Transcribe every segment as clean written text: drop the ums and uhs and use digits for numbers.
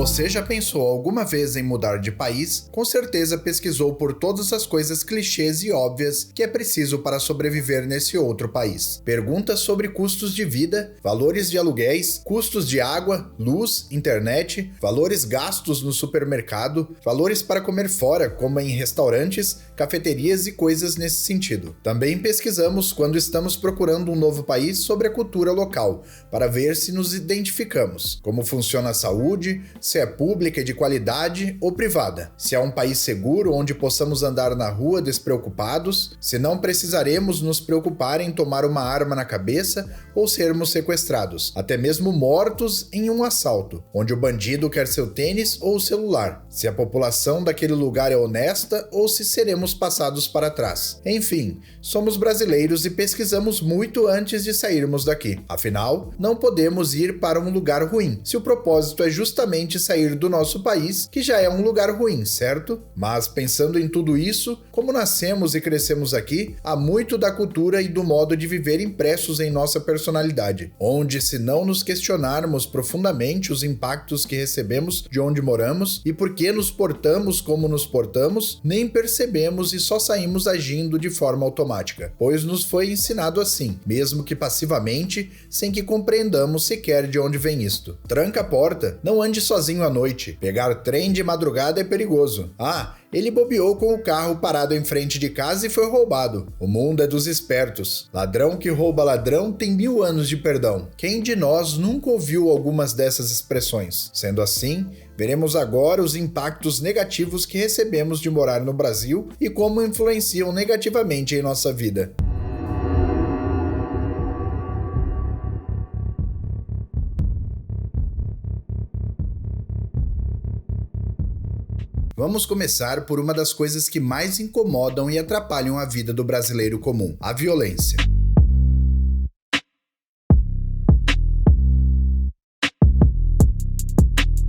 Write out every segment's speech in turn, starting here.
Você já pensou alguma vez em mudar de país? Com certeza pesquisou por todas as coisas clichês e óbvias que é preciso para sobreviver nesse outro país. Perguntas sobre custos de vida, valores de aluguéis, custos de água, luz, internet, valores gastos no supermercado, valores para comer fora, como em restaurantes, cafeterias e coisas nesse sentido. Também pesquisamos quando estamos procurando um novo país sobre a cultura local, para ver se nos identificamos, como funciona a saúde, se é pública e de qualidade ou privada, se é um país seguro onde possamos andar na rua despreocupados, se não precisaremos nos preocupar em tomar uma arma na cabeça ou sermos sequestrados, até mesmo mortos em um assalto, onde o bandido quer seu tênis ou o celular, se a população daquele lugar é honesta ou se seremos passados para trás. Enfim, somos brasileiros e pesquisamos muito antes de sairmos daqui. Afinal, não podemos ir para um lugar ruim, se o propósito é justamente sair do nosso país, que já é um lugar ruim, certo? Mas pensando em tudo isso, como nascemos e crescemos aqui, há muito da cultura e do modo de viver impressos em nossa personalidade, onde se não nos questionarmos profundamente os impactos que recebemos de onde moramos e por que nos portamos como nos portamos, nem percebemos e só saímos agindo de forma automática, pois nos foi ensinado assim, mesmo que passivamente, sem que compreendamos sequer de onde vem isto. Tranca a porta, não ande sozinho à noite, pegar trem de madrugada é perigoso. Ele bobeou com o carro parado em frente de casa e foi roubado. O mundo é dos espertos. Ladrão que rouba ladrão tem 1000 anos de perdão. Quem de nós nunca ouviu algumas dessas expressões? Sendo assim, veremos agora os impactos negativos que recebemos de morar no Brasil e como influenciam negativamente em nossa vida. Vamos começar por uma das coisas que mais incomodam e atrapalham a vida do brasileiro comum: a violência.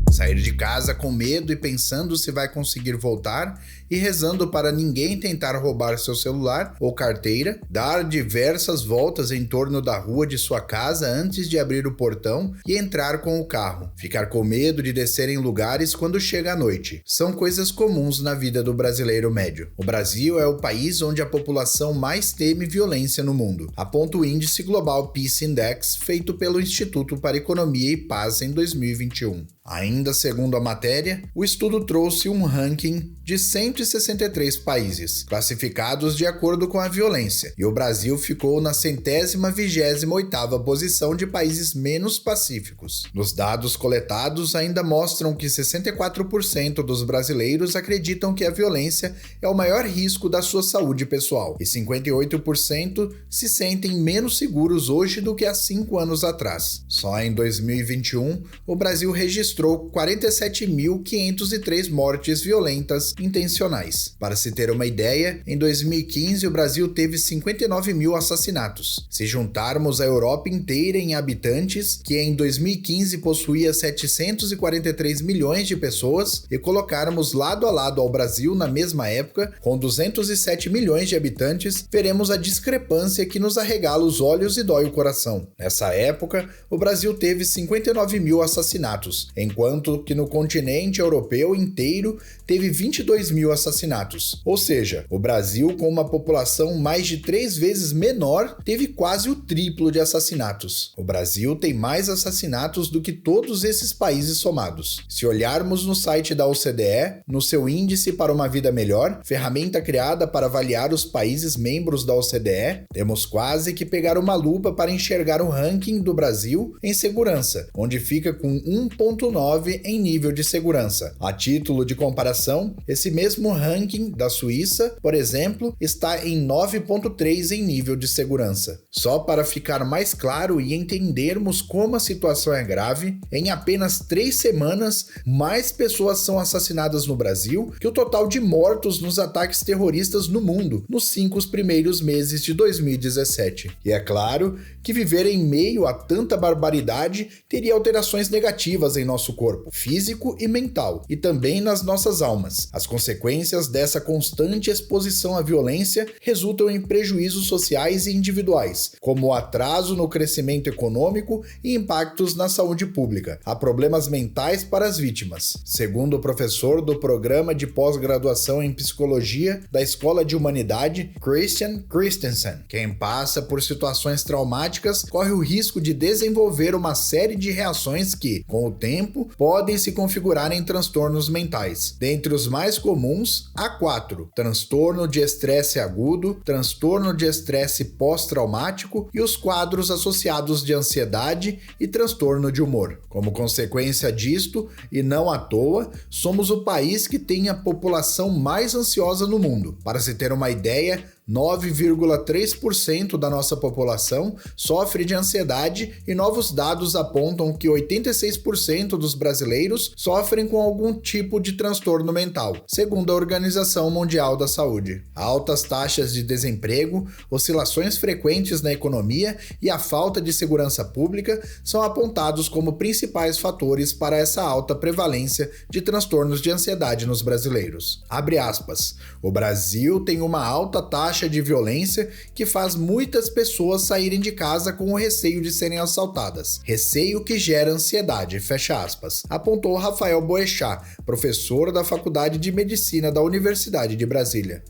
Sair de casa com medo e pensando se vai conseguir voltar e rezando para ninguém tentar roubar seu celular ou carteira, dar diversas voltas em torno da rua de sua casa antes de abrir o portão e entrar com o carro, ficar com medo de descer em lugares quando chega a noite. São coisas comuns na vida do brasileiro médio. O Brasil é o país onde a população mais teme violência no mundo, aponta o índice Global Peace Index feito pelo Instituto para Economia e Paz em 2021. Ainda segundo a matéria, o estudo trouxe um ranking de 163 países, classificados de acordo com a violência, e o Brasil ficou na 128ª posição de países menos pacíficos. Nos dados coletados ainda mostram que 64% dos brasileiros acreditam que a violência é o maior risco da sua saúde pessoal, e 58% se sentem menos seguros hoje do que há 5 anos atrás. Só em 2021, o Brasil registrou 47.503 mortes violentas intencionais. Para se ter uma ideia, em 2015 o Brasil teve 59.000 assassinatos. Se juntarmos a Europa inteira em habitantes, que em 2015 possuía 743 milhões de pessoas, e colocarmos lado a lado ao Brasil na mesma época, com 207 milhões de habitantes, veremos a discrepância que nos arregala os olhos e dói o coração. Nessa época, o Brasil teve 59.000 assassinatos, enquanto que no continente europeu inteiro teve 22.000 assassinatos. Ou seja, o Brasil, com uma população mais de 3 vezes menor, teve quase o triplo de assassinatos. O Brasil tem mais assassinatos do que todos esses países somados. Se olharmos no site da OCDE, no seu Índice para uma Vida Melhor, ferramenta criada para avaliar os países membros da OCDE, temos quase que pegar uma lupa para enxergar o ranking do Brasil em segurança, onde fica com 1.9 em nível de segurança. A título de comparação, esse mesmo ranking da Suíça, por exemplo, está em 9.3 em nível de segurança. Só para ficar mais claro e entendermos como a situação é grave, em apenas 3 semanas, mais pessoas são assassinadas no Brasil que o total de mortos nos ataques terroristas no mundo, nos 5 primeiros meses de 2017. E é claro que viver em meio a tanta barbaridade teria alterações negativas em nosso nosso corpo, físico e mental, e também nas nossas almas. As consequências dessa constante exposição à violência resultam em prejuízos sociais e individuais, como o atraso no crescimento econômico e impactos na saúde pública. Há problemas mentais para as vítimas. Segundo o professor do programa de pós-graduação em psicologia da Escola de Humanidade, Christian Christensen, quem passa por situações traumáticas corre o risco de desenvolver uma série de reações que, com o tempo, podem se configurar em transtornos mentais. Dentre os mais comuns, há 4: transtorno de estresse agudo, transtorno de estresse pós-traumático e os quadros associados de ansiedade e transtorno de humor. Como consequência disto, e não à toa, somos o país que tem a população mais ansiosa no mundo. Para se ter uma ideia, 9,3% da nossa população sofre de ansiedade e novos dados apontam que 86% dos brasileiros sofrem com algum tipo de transtorno mental, segundo a Organização Mundial da Saúde. Altas taxas de desemprego, oscilações frequentes na economia e a falta de segurança pública são apontados como principais fatores para essa alta prevalência de transtornos de ansiedade nos brasileiros. Abre aspas. O Brasil tem uma alta taxa de violência que faz muitas pessoas saírem de casa com o receio de serem assaltadas. Receio que gera ansiedade, fecha aspas, apontou Rafael Boechat, professor da Faculdade de Medicina da Universidade de Brasília.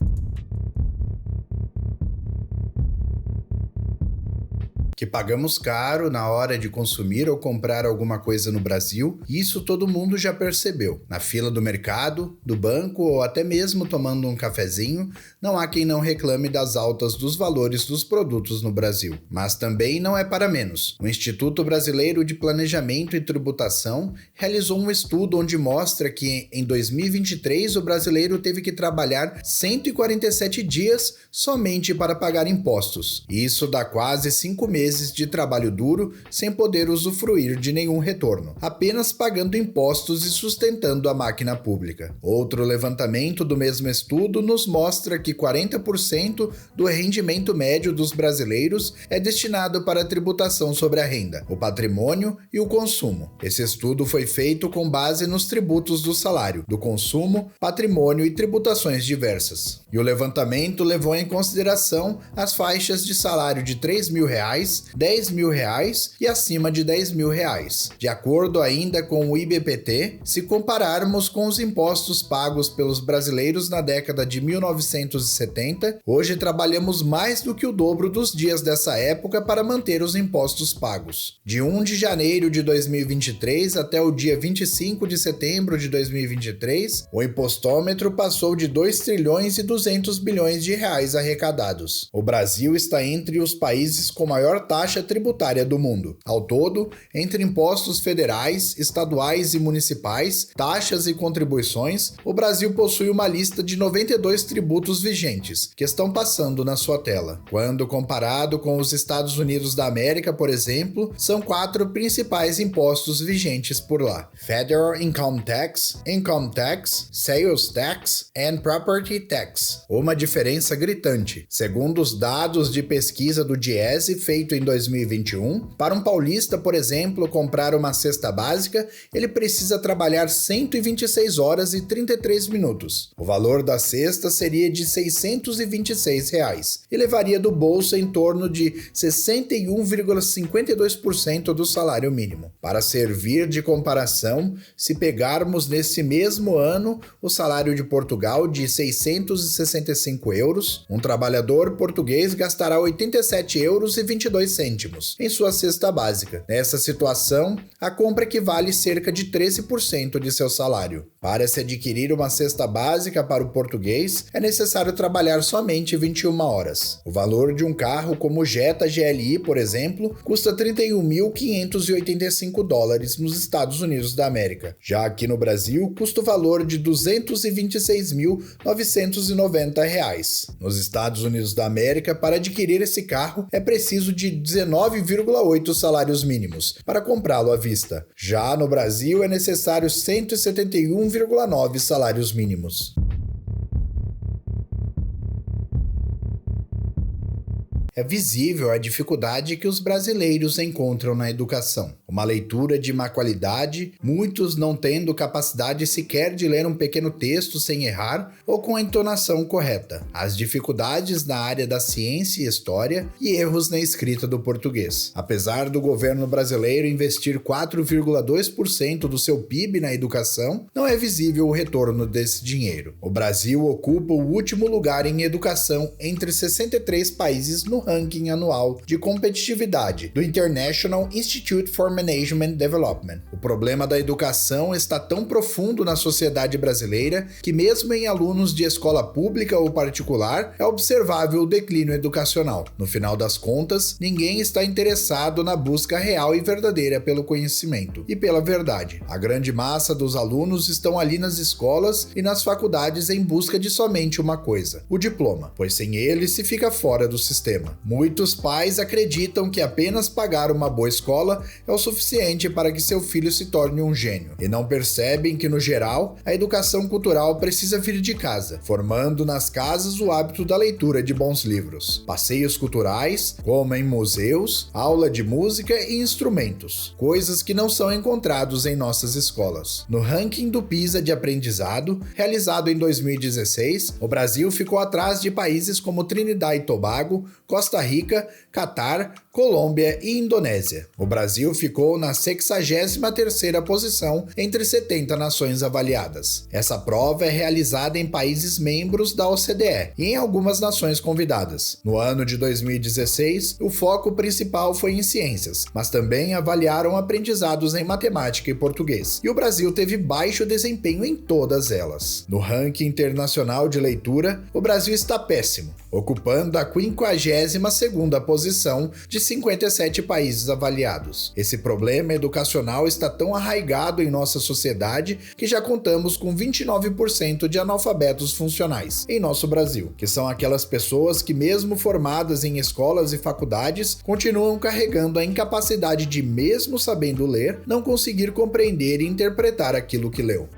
Que pagamos caro na hora de consumir ou comprar alguma coisa no Brasil, isso todo mundo já percebeu. Na fila do mercado, do banco ou até mesmo tomando um cafezinho, não há quem não reclame das altas dos valores dos produtos no Brasil. Mas também não é para menos. O Instituto Brasileiro de Planejamento e Tributação realizou um estudo onde mostra que em 2023 o brasileiro teve que trabalhar 147 dias somente para pagar impostos. Isso dá quase 5 meses de trabalho duro sem poder usufruir de nenhum retorno, apenas pagando impostos e sustentando a máquina pública. Outro levantamento do mesmo estudo nos mostra que 40% do rendimento médio dos brasileiros é destinado para a tributação sobre a renda, o patrimônio e o consumo. Esse estudo foi feito com base nos tributos do salário, do consumo, patrimônio e tributações diversas. E o levantamento levou em consideração as faixas de salário de R$3.000, R$10.000 e acima de R$10.000. De acordo ainda com o IBPT, se compararmos com os impostos pagos pelos brasileiros na década de 1970, hoje trabalhamos mais do que o dobro dos dias dessa época para manter os impostos pagos. De 1 de janeiro de 2023 até o dia 25 de setembro de 2023, o impostômetro passou de 2 trilhões e 200 bilhões de reais arrecadados. O Brasil está entre os países com maior taxa tributária do mundo. Ao todo, entre impostos federais, estaduais e municipais, taxas e contribuições, o Brasil possui uma lista de 92 tributos vigentes, que estão passando na sua tela. Quando comparado com os Estados Unidos da América, por exemplo, são 4 principais impostos vigentes por lá: Federal Income Tax, Sales Tax and Property Tax. Uma diferença gritante. Segundo os dados de pesquisa do Diese feito em 2021, para um paulista, por exemplo, comprar uma cesta básica, ele precisa trabalhar 126 horas e 33 minutos. O valor da cesta seria de R$626 e levaria do bolso em torno de 61,52% do salário mínimo. Para servir de comparação, se pegarmos nesse mesmo ano o salário de Portugal de €665, um trabalhador português gastará €87,22 em sua cesta básica. Nessa situação, a compra equivale cerca de 13% de seu salário. Para se adquirir uma cesta básica para o português, é necessário trabalhar somente 21 horas. O valor de um carro como o Jetta GLI, por exemplo, custa $31.585 nos Estados Unidos da América. Já aqui no Brasil, custa o valor de R$226.990. Nos Estados Unidos da América, para adquirir esse carro, é preciso de 19,8 salários mínimos para comprá-lo à vista. Já no Brasil, é necessário 171,9 salários mínimos. É visível a dificuldade que os brasileiros encontram na educação. uma leitura de má qualidade, muitos não tendo capacidade sequer de ler um pequeno texto sem errar ou com a entonação correta, as dificuldades na área da ciência e história e erros na escrita do português. Apesar do governo brasileiro investir 4,2% do seu PIB na educação, não é visível o retorno desse dinheiro. O Brasil ocupa o último lugar em educação entre 63 países no ranking anual de competitividade do International Institute for Management Development. O problema da educação está tão profundo na sociedade brasileira que mesmo em alunos de escola pública ou particular é observável o declínio educacional. No final das contas, ninguém está interessado na busca real e verdadeira pelo conhecimento e pela verdade. A grande massa dos alunos estão ali nas escolas e nas faculdades em busca de somente uma coisa: o diploma, pois sem ele se fica fora do sistema. Muitos pais acreditam que apenas pagar uma boa escola é o suficiente para que seu filho se torne um gênio, e não percebem que, no geral, a educação cultural precisa vir de casa, formando nas casas o hábito da leitura de bons livros, passeios culturais, como em museus, aula de música e instrumentos, coisas que não são encontrados em nossas escolas. No ranking do PISA de aprendizado, realizado em 2016, o Brasil ficou atrás de países como Trinidad e Tobago, Costa Rica, Catar, Colômbia e Indonésia. O Brasil ficou na 63ª posição entre 70 nações avaliadas. Essa prova é realizada em países membros da OCDE e em algumas nações convidadas. No ano de 2016, o foco principal foi em ciências, mas também avaliaram aprendizados em matemática e português. E o Brasil teve baixo desempenho em todas elas. No ranking internacional de leitura, o Brasil está péssimo, ocupando a 52ª posição de 57 países avaliados. Esse problema educacional está tão arraigado em nossa sociedade que já contamos com 29% de analfabetos funcionais em nosso Brasil, que são aquelas pessoas que, mesmo formadas em escolas e faculdades, continuam carregando a incapacidade de, mesmo sabendo ler, não conseguir compreender e interpretar aquilo que leu.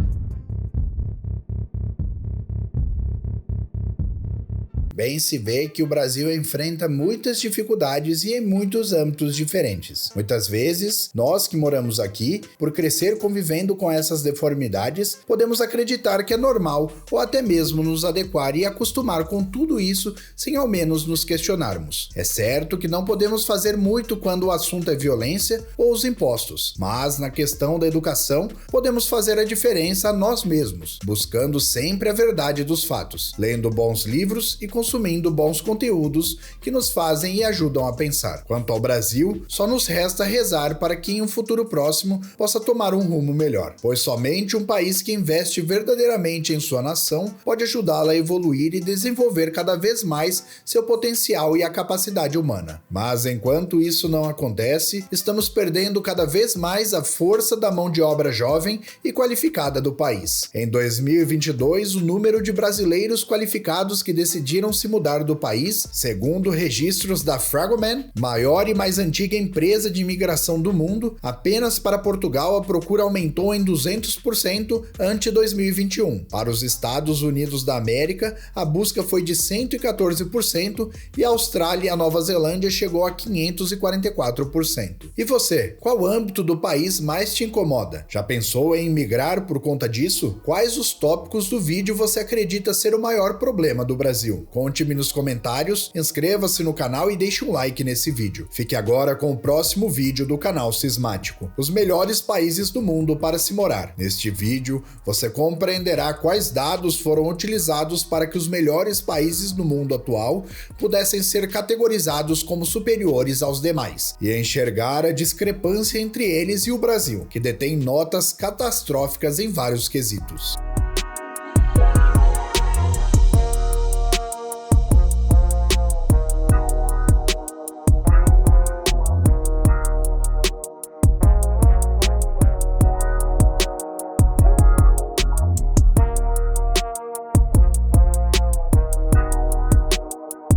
Bem se vê que o Brasil enfrenta muitas dificuldades e em muitos âmbitos diferentes. Muitas vezes, nós que moramos aqui, por crescer convivendo com essas deformidades, podemos acreditar que é normal ou até mesmo nos adequar e acostumar com tudo isso sem ao menos nos questionarmos. É certo que não podemos fazer muito quando o assunto é violência ou os impostos, mas na questão da educação, podemos fazer a diferença a nós mesmos, buscando sempre a verdade dos fatos, lendo bons livros e consumindo bons conteúdos que nos fazem e ajudam a pensar. Quanto ao Brasil, só nos resta rezar para que em um futuro próximo possa tomar um rumo melhor, pois somente um país que investe verdadeiramente em sua nação pode ajudá-la a evoluir e desenvolver cada vez mais seu potencial e a capacidade humana. Mas enquanto isso não acontece, estamos perdendo cada vez mais a força da mão de obra jovem e qualificada do país. Em 2022, o número de brasileiros qualificados que decidiram se mudar do país, segundo registros da Fragomen, maior e mais antiga empresa de imigração do mundo, apenas para Portugal a procura aumentou em 200% ante 2021. Para os Estados Unidos da América, a busca foi de 114% e a Austrália e a Nova Zelândia chegou a 544%. E você, qual âmbito do país mais te incomoda? Já pensou em migrar por conta disso? Quais os tópicos do vídeo você acredita ser o maior problema do Brasil? Conte-me nos comentários, inscreva-se no canal e deixe um like nesse vídeo. Fique agora com o próximo vídeo do canal Sismático, os melhores países do mundo para se morar. Neste vídeo, você compreenderá quais dados foram utilizados para que os melhores países do mundo atual pudessem ser categorizados como superiores aos demais, e enxergar a discrepância entre eles e o Brasil, que detém notas catastróficas em vários quesitos.